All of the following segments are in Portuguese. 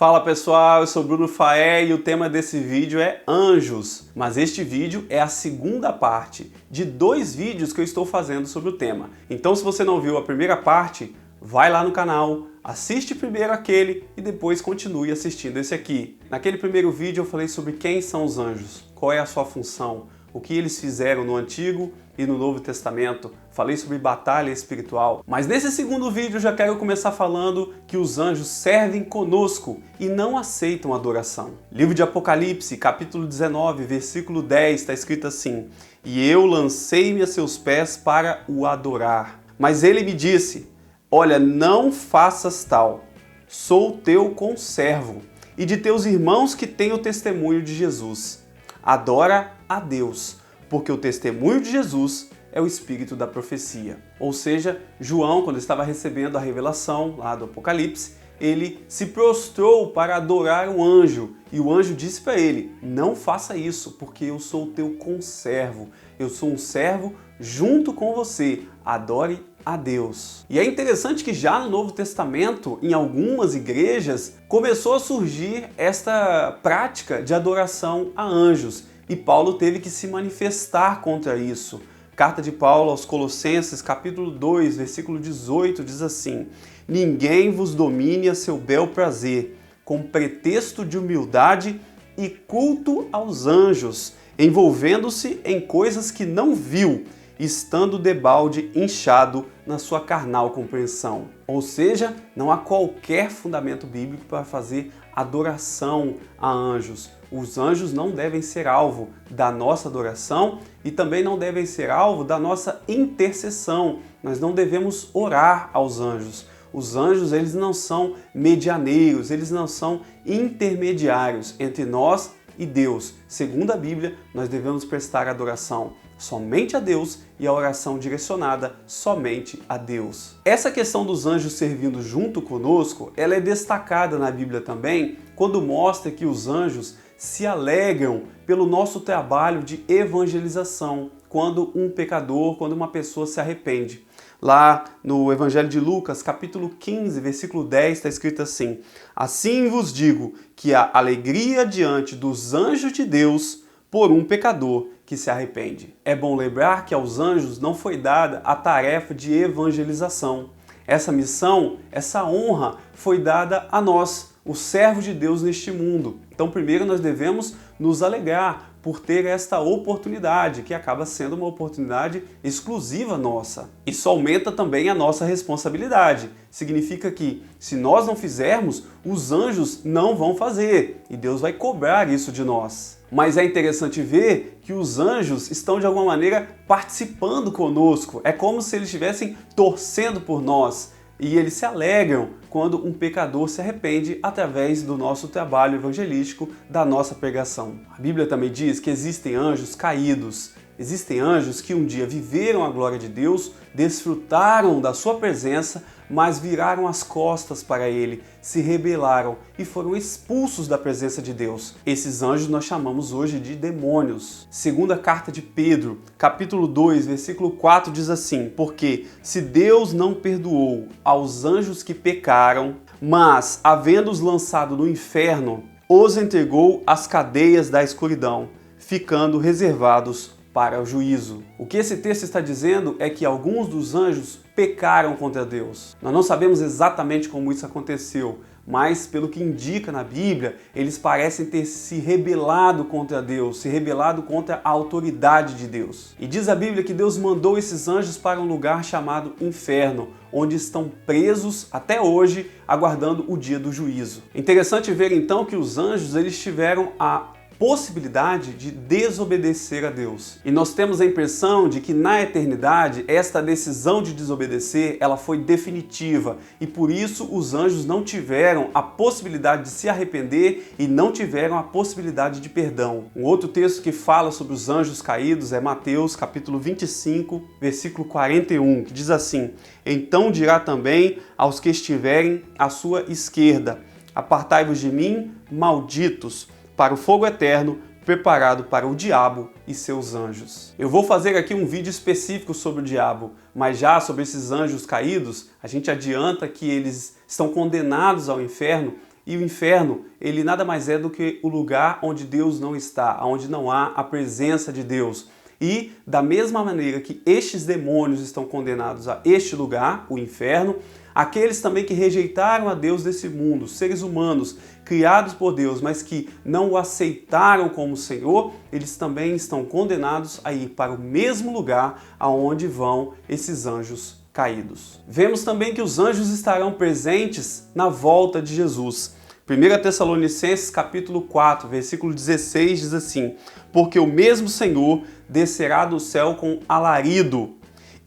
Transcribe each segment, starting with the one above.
Fala pessoal, eu sou Bruno Faé e o tema desse vídeo é anjos. Mas este vídeo é a segunda parte de 2 vídeos que eu estou fazendo sobre o tema. Então se você não viu a primeira parte, vai lá no canal, assiste primeiro aquele e depois continue assistindo esse aqui. Naquele primeiro vídeo eu falei sobre quem são os anjos, qual é a sua função, o que eles fizeram no Antigo e no Novo Testamento. Falei sobre batalha espiritual. Mas nesse segundo vídeo eu já quero começar falando que os anjos servem conosco e não aceitam adoração. Livro de Apocalipse, capítulo 19, versículo 10, está escrito assim: "E eu lancei-me a seus pés para o adorar. Mas ele me disse: olha, não faças tal. Sou teu conservo e de teus irmãos que têm o testemunho de Jesus. Adora a Deus, porque o testemunho de Jesus é o espírito da profecia." Ou seja, João, quando estava recebendo a revelação lá do Apocalipse, ele se prostrou para adorar o anjo. E o anjo disse para ele: não faça isso, porque eu sou o teu conservo. Eu sou um servo junto com você. Adore a Deus. E é interessante que já no Novo Testamento, em algumas igrejas, começou a surgir esta prática de adoração a anjos. E Paulo teve que se manifestar contra isso. Carta de Paulo aos Colossenses, capítulo 2, versículo 18, diz assim: "Ninguém vos domine a seu bel prazer, com pretexto de humildade e culto aos anjos, envolvendo-se em coisas que não viu, estando debalde inchado na sua carnal compreensão." Ou seja, não há qualquer fundamento bíblico para fazer adoração a anjos. Os anjos não devem ser alvo da nossa adoração e também não devem ser alvo da nossa intercessão. Nós não devemos orar aos anjos. Os anjos, eles não são medianeiros, eles não são intermediários entre nós e Deus. Segundo a Bíblia, nós devemos prestar adoração somente a Deus e a oração direcionada somente a Deus. Essa questão dos anjos servindo junto conosco, ela é destacada na Bíblia também, quando mostra que os anjos se alegram pelo nosso trabalho de evangelização, quando um pecador, quando uma pessoa se arrepende. Lá no Evangelho de Lucas, capítulo 15, versículo 10, está escrito assim: "Assim vos digo que há alegria diante dos anjos de Deus por um pecador que se arrepende." É bom lembrar que aos anjos não foi dada a tarefa de evangelização. Essa missão, essa honra foi dada a nós, os servos de Deus neste mundo. Então, primeiro nós devemos nos alegrar por ter esta oportunidade, que acaba sendo uma oportunidade exclusiva nossa. Isso aumenta também a nossa responsabilidade. Significa que, se nós não fizermos, os anjos não vão fazer, e Deus vai cobrar isso de nós. Mas é interessante ver que os anjos estão de alguma maneira participando conosco. É como se eles estivessem torcendo por nós. E eles se alegram quando um pecador se arrepende através do nosso trabalho evangelístico, da nossa pregação. A Bíblia também diz que existem anjos caídos. Existem anjos que um dia viveram a glória de Deus, desfrutaram da sua presença, mas viraram as costas para ele, se rebelaram e foram expulsos da presença de Deus. Esses anjos nós chamamos hoje de demônios. Segunda carta de Pedro, capítulo 2, versículo 4 diz assim: "Porque se Deus não perdoou aos anjos que pecaram, mas, havendo-os lançado no inferno, os entregou às cadeias da escuridão, ficando reservados para o juízo." O que esse texto está dizendo é que alguns dos anjos pecaram contra Deus. Nós não sabemos exatamente como isso aconteceu, mas pelo que indica na Bíblia, eles parecem ter se rebelado contra Deus, se rebelado contra a autoridade de Deus. E diz a Bíblia que Deus mandou esses anjos para um lugar chamado inferno, onde estão presos até hoje, aguardando o dia do juízo. Interessante ver então que os anjos eles tiveram a possibilidade de desobedecer a Deus. E nós temos a impressão de que na eternidade esta decisão de desobedecer ela foi definitiva e por isso os anjos não tiveram a possibilidade de se arrepender e não tiveram a possibilidade de perdão. Um outro texto que fala sobre os anjos caídos é Mateus capítulo 25, versículo 41, que diz assim: "Então dirá também aos que estiverem à sua esquerda: apartai-vos de mim, malditos, para o fogo eterno, preparado para o diabo e seus anjos." Eu vou fazer aqui um vídeo específico sobre o diabo, mas já sobre esses anjos caídos, a gente adianta que eles estão condenados ao inferno E o inferno, ele nada mais é do que o lugar onde Deus não está, onde não há a presença de Deus. E da mesma maneira que estes demônios estão condenados a este lugar, o inferno, aqueles também que rejeitaram a Deus desse mundo, seres humanos criados por Deus, mas que não o aceitaram como Senhor, eles também estão condenados a ir para o mesmo lugar aonde vão esses anjos caídos. Vemos também que os anjos estarão presentes na volta de Jesus. 1 Tessalonicenses capítulo 4, versículo 16 diz assim: porque o mesmo Senhor descerá do céu com alarido,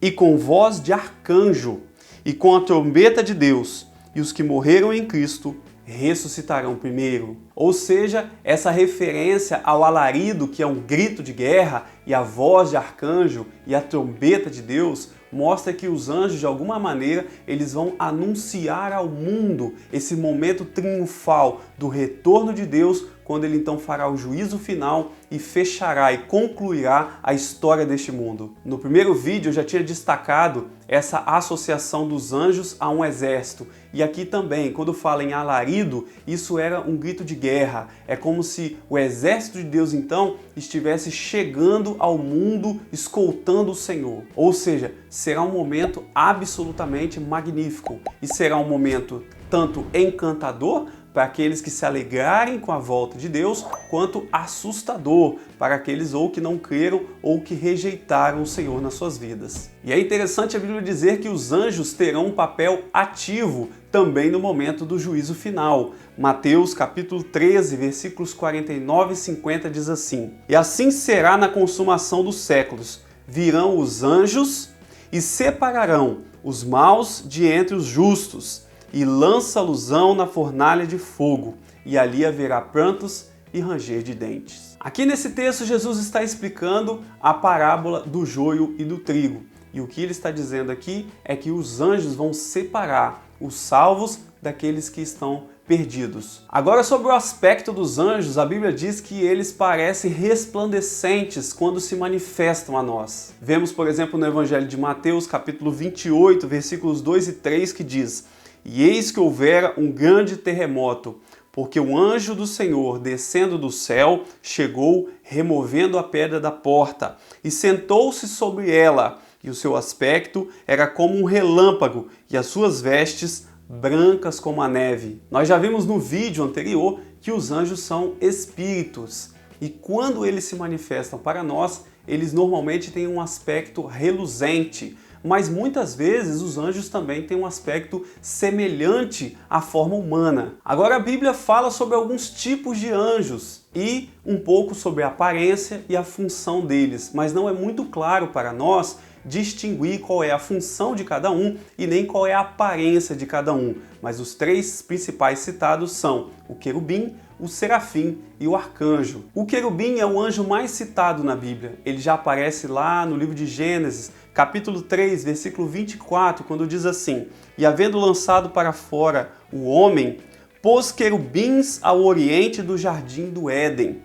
e com voz de arcanjo, e com a trombeta de Deus, e os que morreram em Cristo ressuscitarão primeiro. Ou seja, essa referência ao alarido, que é um grito de guerra, e a voz de arcanjo e a trombeta de Deus, mostra que os anjos, de alguma maneira, eles vão anunciar ao mundo esse momento triunfal do retorno de Deus, quando ele então fará o juízo final e fechará e concluirá a história deste mundo. No primeiro vídeo eu já tinha destacado essa associação dos anjos a um exército. E aqui também, quando fala em alarido, isso era um grito de guerra. É como se o exército de Deus então estivesse chegando ao mundo escoltando o Senhor. Ou seja, será um momento absolutamente magnífico e será um momento tanto encantador para aqueles que se alegrarem com a volta de Deus, quanto assustador para aqueles ou que não creram ou que rejeitaram o Senhor nas suas vidas. E é interessante a Bíblia dizer que os anjos terão um papel ativo também no momento do juízo final. Mateus capítulo 13, versículos 49 e 50 diz assim: e assim será na consumação dos séculos, virão os anjos e separarão os maus de entre os justos, e lança-losão na fornalha de fogo, e ali haverá prantos e ranger de dentes. Aqui nesse texto, Jesus está explicando a parábola do joio e do trigo. E o que ele está dizendo aqui é que os anjos vão separar os salvos daqueles que estão perdidos. Agora, sobre o aspecto dos anjos, a Bíblia diz que eles parecem resplandecentes quando se manifestam a nós. Vemos, por exemplo, no Evangelho de Mateus, capítulo 28, versículos 2 e 3, que diz: e eis que houvera um grande terremoto, porque o anjo do Senhor, descendo do céu, chegou, removendo a pedra da porta, e sentou-se sobre ela, e o seu aspecto era como um relâmpago, e as suas vestes brancas como a neve. Nós já vimos no vídeo anterior que os anjos são espíritos, e quando eles se manifestam para nós, eles normalmente têm um aspecto reluzente, mas muitas vezes os anjos também têm um aspecto semelhante à forma humana. Agora a Bíblia fala sobre alguns tipos de anjos e um pouco sobre a aparência e a função deles, mas não é muito claro para nós distinguir qual é a função de cada um e nem qual é a aparência de cada um. Mas os três principais citados são o querubim, o serafim e o arcanjo. O querubim é o anjo mais citado na Bíblia. Ele já aparece lá no livro de Gênesis, capítulo 3, versículo 24, quando diz assim: e havendo lançado para fora o homem, pôs querubins ao oriente do jardim do Éden,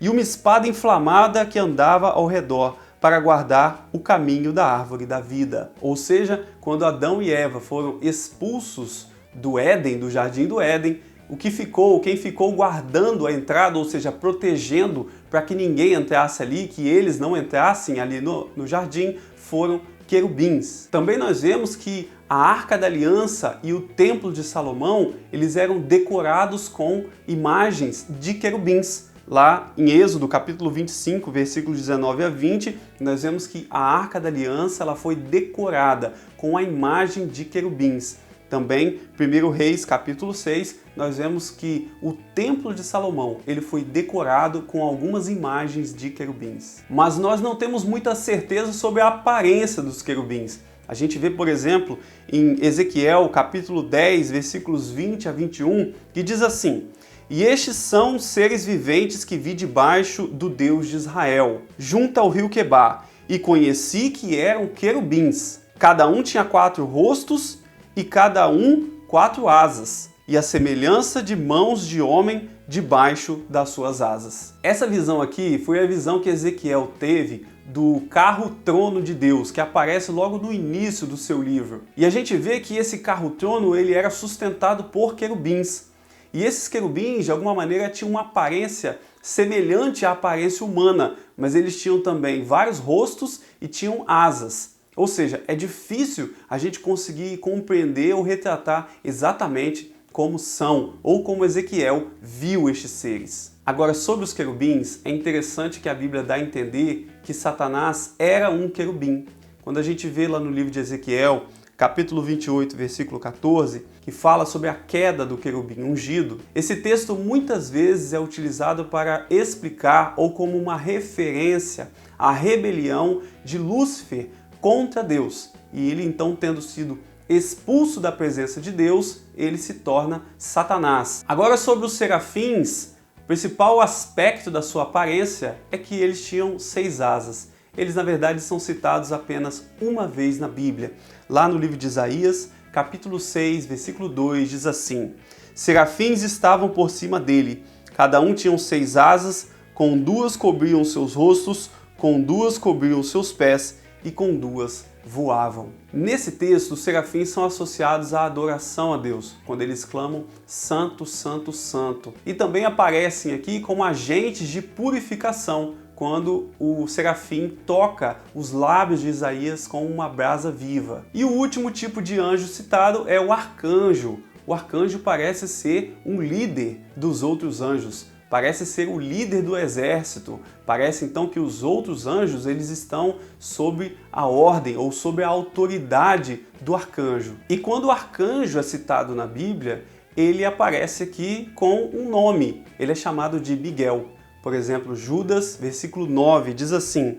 e uma espada inflamada que andava ao redor, para guardar o caminho da árvore da vida. Ou seja, quando Adão e Eva foram expulsos do Éden, do jardim do Éden, quem ficou guardando a entrada, ou seja, protegendo para que ninguém entrasse ali, que eles não entrassem ali no jardim, foram querubins. Também nós vemos que a Arca da Aliança e o Templo de Salomão, eles eram decorados com imagens de querubins. Lá em Êxodo, capítulo 25, versículos 19 a 20, nós vemos que a Arca da Aliança ela foi decorada com a imagem de querubins. Também, 1 Reis, capítulo 6, nós vemos que o Templo de Salomão ele foi decorado com algumas imagens de querubins. Mas nós não temos muita certeza sobre a aparência dos querubins. A gente vê, por exemplo, em Ezequiel, capítulo 10, versículos 20 a 21, que diz assim: e estes são seres viventes que vi debaixo do Deus de Israel, junto ao rio Quebar, e conheci que eram querubins. Cada um tinha 4 rostos, e cada um 4 asas, e a semelhança de mãos de homem debaixo das suas asas. Essa visão aqui foi a visão que Ezequiel teve do carro-trono de Deus, que aparece logo no início do seu livro. E a gente vê que esse carro-trono ele era sustentado por querubins. E esses querubins, de alguma maneira, tinham uma aparência semelhante à aparência humana, mas eles tinham também vários rostos e tinham asas. Ou seja, é difícil a gente conseguir compreender ou retratar exatamente como são, ou como Ezequiel viu estes seres. Agora, sobre os querubins, é interessante que a Bíblia dá a entender que Satanás era um querubim. Quando a gente vê lá no livro de Ezequiel, capítulo 28, versículo 14, que fala sobre a queda do querubim ungido, esse texto muitas vezes é utilizado para explicar ou como uma referência à rebelião de Lúcifer contra Deus. E ele então, tendo sido expulso da presença de Deus, ele se torna Satanás. Agora, sobre os serafins, o principal aspecto da sua aparência é que eles tinham 6 asas. Eles, na verdade, são citados apenas uma vez na Bíblia. Lá no livro de Isaías, capítulo 6, versículo 2, diz assim: Serafins estavam por cima dele, cada um tinha 6 asas, com 2 cobriam seus rostos, com 2 cobriam seus pés e com 2 voavam. Nesse texto, os serafins são associados à adoração a Deus, quando eles clamam Santo, Santo, Santo. E também aparecem aqui como agentes de purificação, quando o serafim toca os lábios de Isaías com uma brasa viva. E o último tipo de anjo citado é o arcanjo. O arcanjo parece ser um líder dos outros anjos. Parece ser o líder do exército. Parece então que os outros anjos eles estão sob a ordem ou sob a autoridade do arcanjo. E quando o arcanjo é citado na Bíblia, ele aparece aqui com um nome. Ele é chamado de Miguel. Por exemplo, Judas, versículo 9, diz assim: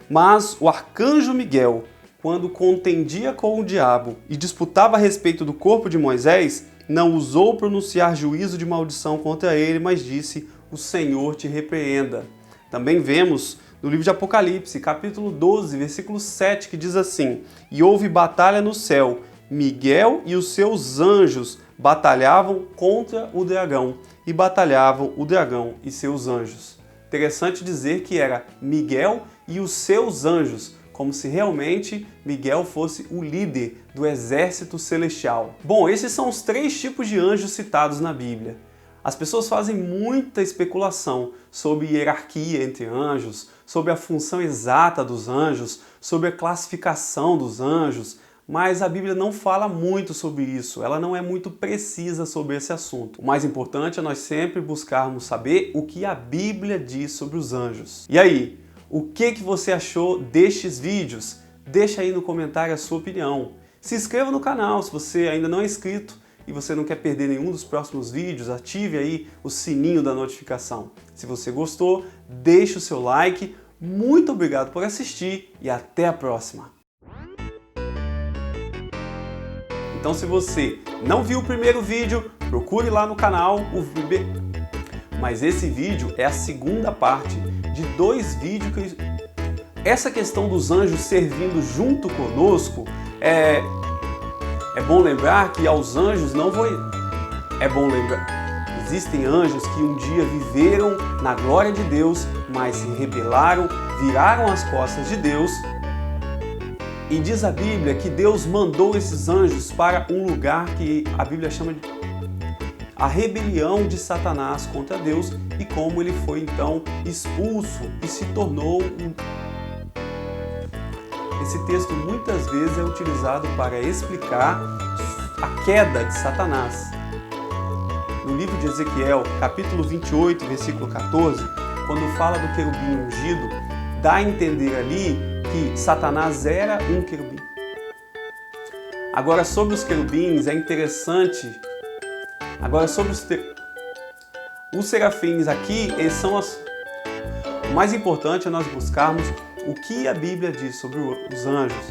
Mas o arcanjo Miguel, quando contendia com o diabo e disputava a respeito do corpo de Moisés, não ousou pronunciar juízo de maldição contra ele, mas disse: O Senhor te repreenda. Também vemos no livro de Apocalipse, capítulo 12, versículo 7, que diz assim: E houve batalha no céu, Miguel e os seus anjos batalhavam contra o dragão, e batalhavam o dragão e seus anjos. Interessante dizer que era Miguel e os seus anjos, como se realmente Miguel fosse o líder do exército celestial. Bom, esses são os 3 tipos de anjos citados na Bíblia. As pessoas fazem muita especulação sobre hierarquia entre anjos, sobre a função exata dos anjos, sobre a classificação dos anjos, mas a Bíblia não fala muito sobre isso, ela não é muito precisa sobre esse assunto. O mais importante é nós sempre buscarmos saber o que a Bíblia diz sobre os anjos. E aí, o que você achou destes vídeos? Deixa aí no comentário a sua opinião. Se inscreva no canal se você ainda não é inscrito e você não quer perder nenhum dos próximos vídeos, ative aí o sininho da notificação. Se você gostou, deixe o seu like. Muito obrigado por assistir e até a próxima! Então, se você não viu o primeiro vídeo, procure lá no canal Mas esse vídeo é a segunda parte de 2 vídeos que... Essa questão dos anjos servindo junto conosco, é bom lembrar que aos anjos não foi... É bom lembrar... Existem anjos que um dia viveram na glória de Deus, mas se rebelaram, viraram as costas de Deus. E diz a Bíblia que Deus mandou esses anjos para um lugar que a Bíblia chama de a rebelião de Satanás contra Deus e como ele foi então expulso e se tornou um... Esse texto muitas vezes é utilizado para explicar a queda de Satanás. No livro de Ezequiel, capítulo 28, versículo 14, quando fala do querubim ungido, dá a entender ali que Satanás era um querubim. Agora, sobre os querubins, é interessante... Agora, sobre os serafins aqui, eles são as... O mais importante é nós buscarmos o que a Bíblia diz sobre os anjos.